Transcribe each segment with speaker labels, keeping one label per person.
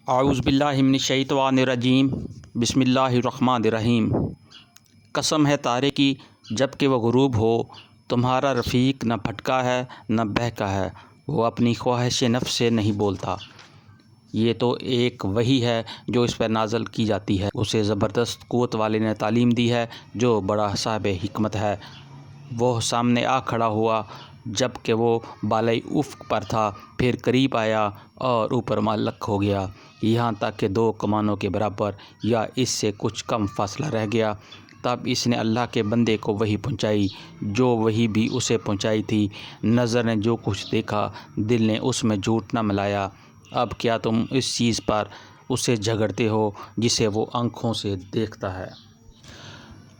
Speaker 1: اعوذ باللہ من الشیطان الرجیم بسم اللہ الرحمن الرحیم۔ قسم ہے تارے کی جب کہ وہ غروب ہو، تمہارا رفیق نہ بھٹکا ہے نہ بہکا ہے، وہ اپنی خواہش نفس سے نہیں بولتا۔ یہ تو ایک وحی ہے جو اس پر نازل کی جاتی ہے، اسے زبردست قوت والے نے تعلیم دی ہے جو بڑا صاحب حکمت ہے۔ وہ سامنے آ کھڑا ہوا جب کہ وہ بالائے افق پر تھا، پھر قریب آیا اور اوپر معلق ہو گیا، یہاں تک کہ 2 کمانوں کے برابر یا اس سے کچھ کم فاصلہ رہ گیا۔ تب اس نے اللہ کے بندے کو وحی پہنچائی، جو وحی بھی اسے پہنچائی تھی۔ نظر نے جو کچھ دیکھا، دل نے اس میں جھوٹ نہ ملایا۔ اب کیا تم اس چیز پر اسے جھگڑتے ہو جسے وہ آنکھوں سے دیکھتا ہے؟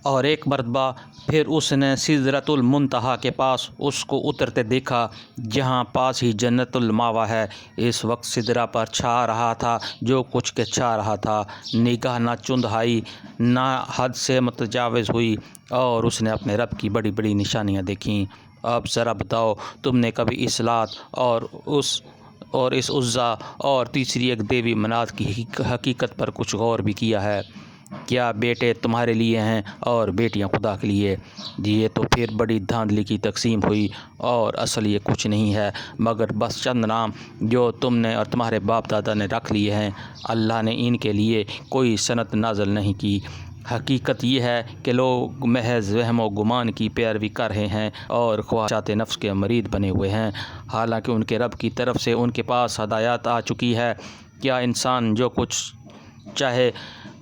Speaker 1: اور ایک مرتبہ پھر اس نے سدرۃ المنتہا کے پاس اس کو اترتے دیکھا، جہاں پاس ہی جنت المأویٰ ہے۔ اس وقت سدرہ پر چھا رہا تھا جو کچھ کے چھا رہا تھا، نگاہ نہ چند آئی نہ حد سے متجاوز ہوئی، اور اس نے اپنے رب کی بڑی بڑی نشانیاں دیکھیں۔ اب ذرا بتاؤ، تم نے کبھی اس لات اور اس عزیٰ اور تیسری ایک دیوی منات کی حقیقت پر کچھ غور بھی کیا ہے؟ کیا بیٹے تمہارے لیے ہیں اور بیٹیاں خدا کے لیے؟ یہ تو پھر بڑی دھاندلی کی تقسیم ہوئی، اور اصل یہ کچھ نہیں ہے مگر بس چند نام جو تم نے اور تمہارے باپ دادا نے رکھ لیے ہیں۔ اللہ نے ان کے لیے کوئی سنت نازل نہیں کی۔ حقیقت یہ ہے کہ لوگ محض وہم و گمان کی پیروی کر رہے ہیں اور خواہشات نفس کے مرید بنے ہوئے ہیں، حالانکہ ان کے رب کی طرف سے ان کے پاس ہدایت آ چکی ہے۔ کیا انسان جو کچھ چاہے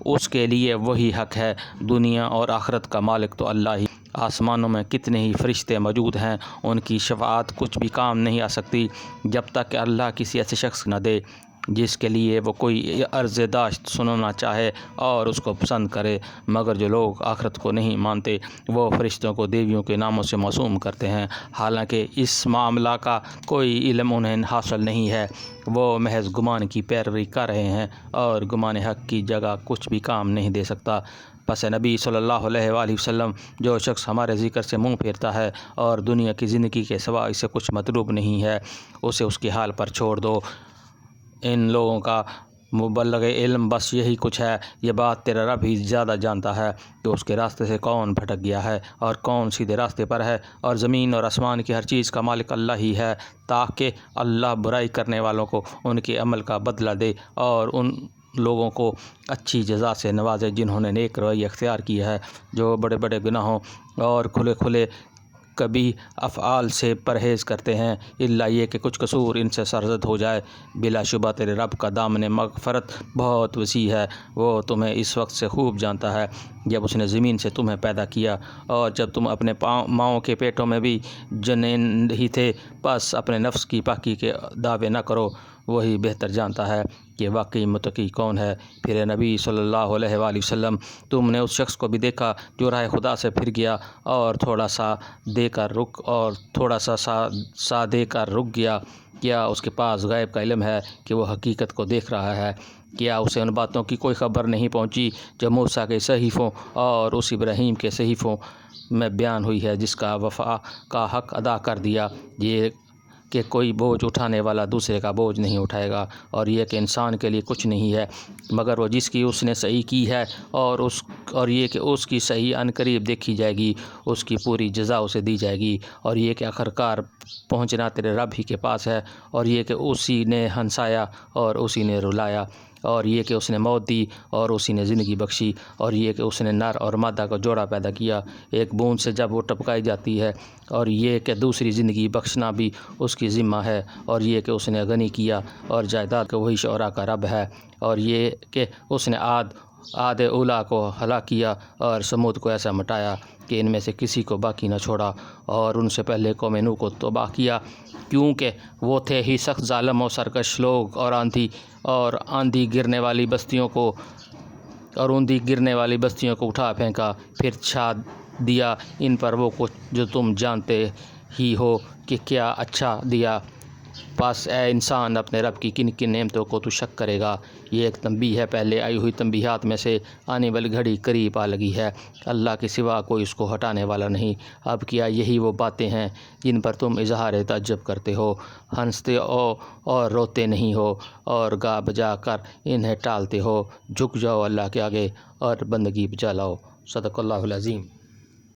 Speaker 1: اس کے لیے وہی حق ہے؟ دنیا اور آخرت کا مالک تو اللہ ہی۔ آسمانوں میں کتنے ہی فرشتے موجود ہیں، ان کی شفاعت کچھ بھی کام نہیں آ سکتی جب تک کہ اللہ کسی ایسے شخص نہ دے جس کے لیے وہ کوئی عرض داشت سننا چاہے اور اس کو پسند کرے۔ مگر جو لوگ آخرت کو نہیں مانتے، وہ فرشتوں کو دیویوں کے ناموں سے موسوم کرتے ہیں، حالانکہ اس معاملہ کا کوئی علم انہیں حاصل نہیں ہے۔ وہ محض گمان کی پیروی کر رہے ہیں، اور گمان حق کی جگہ کچھ بھی کام نہیں دے سکتا۔ پس نبی صلی اللہ علیہ وآلہ وسلم، جو شخص ہمارے ذکر سے منہ پھیرتا ہے اور دنیا کی زندگی کے سوا اسے کچھ مطلوب نہیں ہے، اسے اس کے حال پر چھوڑ دو۔ ان لوگوں کا مبلغ علم بس یہی کچھ ہے۔ یہ بات تیرا رب ہی زیادہ جانتا ہے کہ اس کے راستے سے کون بھٹک گیا ہے اور کون سیدھے راستے پر ہے، اور زمین اور آسمان کی ہر چیز کا مالک اللہ ہی ہے، تاکہ اللہ برائی کرنے والوں کو ان کے عمل کا بدلہ دے اور ان لوگوں کو اچھی جزا سے نوازے جنہوں نے نیک روی اختیار کی ہے، جو بڑے بڑے گناہوں اور کھلے کھلے کبھی افعال سے پرہیز کرتے ہیں، الا یہ کہ کچھ قصور ان سے سرزد ہو جائے۔ بلا شبہ تیرے رب کا دامن مغفرت بہت وسیع ہے، وہ تمہیں اس وقت سے خوب جانتا ہے جب اس نے زمین سے تمہیں پیدا کیا، اور جب تم اپنے ماؤں کے پیٹوں میں بھی جنین ہی تھے۔ پس اپنے نفس کی پاکی کے دعوے نہ کرو، وہی بہتر جانتا ہے کہ واقعی متقی کون ہے۔ پھر نبی صلی اللہ علیہ وآلہ وسلم، تم نے اس شخص کو بھی دیکھا جو راہ خدا سے پھر گیا اور تھوڑا سا دے کر رک گیا۔ کیا اس کے پاس غیب کا علم ہے کہ وہ حقیقت کو دیکھ رہا ہے؟ کیا اسے ان باتوں کی کوئی خبر نہیں پہنچی جو موسیٰ کے صحیفوں اور اس ابراہیم کے صحیفوں میں بیان ہوئی ہے، جس کا وفا کا حق ادا کر دیا، یہ کہ کوئی بوجھ اٹھانے والا دوسرے کا بوجھ نہیں اٹھائے گا، اور یہ کہ انسان کے لیے کچھ نہیں ہے مگر وہ جس کی اس نے صحیح کی ہے، اور یہ کہ اس کی صحیح عنقریب دیکھی جائے گی، اس کی پوری جزا اسے دی جائے گی، اور یہ کہ آخرکار پہنچنا تیرے رب ہی کے پاس ہے، اور یہ کہ اسی نے ہنسایا اور اسی نے رلایا، اور یہ کہ اس نے موت دی اور اسی نے زندگی بخشی، اور یہ کہ اس نے نر اور مادہ کا جوڑا پیدا کیا ایک بوند سے جب وہ ٹپکائی جاتی ہے، اور یہ کہ دوسری زندگی بخشنا بھی اس کی ذمہ ہے، اور یہ کہ اس نے غنی کیا اور جائیداد کا وہی شعراء کا رب ہے، اور یہ کہ اس نے عاد اولا کو ہلاک کیا اور سمود کو ایسا مٹایا کہ ان میں سے کسی کو باقی نہ چھوڑا، اور ان سے پہلے قوم نوح کو تباہ کیا، کیونکہ وہ تھے ہی سخت ظالم و سرکش لوگ، اور اوندھی گرنے والی بستیوں کو اٹھا پھینکا، پھر چھا دیا ان پر وہ کچھ جو تم جانتے ہی ہو کہ کیا اچھا دیا۔ پاس اے انسان اپنے رب کی کن کن نعمتوں کو تو شک کرے گا۔ یہ ایک تنبیہ ہے، پہلے آئی ہوئی تنبیہات میں سے آنے والی گھڑی قریب آ لگی ہے، اللہ کے سوا کوئی اس کو ہٹانے والا نہیں۔ اب کیا یہی وہ باتیں ہیں جن پر تم اظہار تعجب کرتے ہو، ہنستے ہو اور روتے نہیں ہو، اور گا بجا کر انہیں ٹالتے ہو؟ جھک جاؤ اللہ کے آگے اور بندگی بجا لاؤ۔ صدق اللہ العظیم۔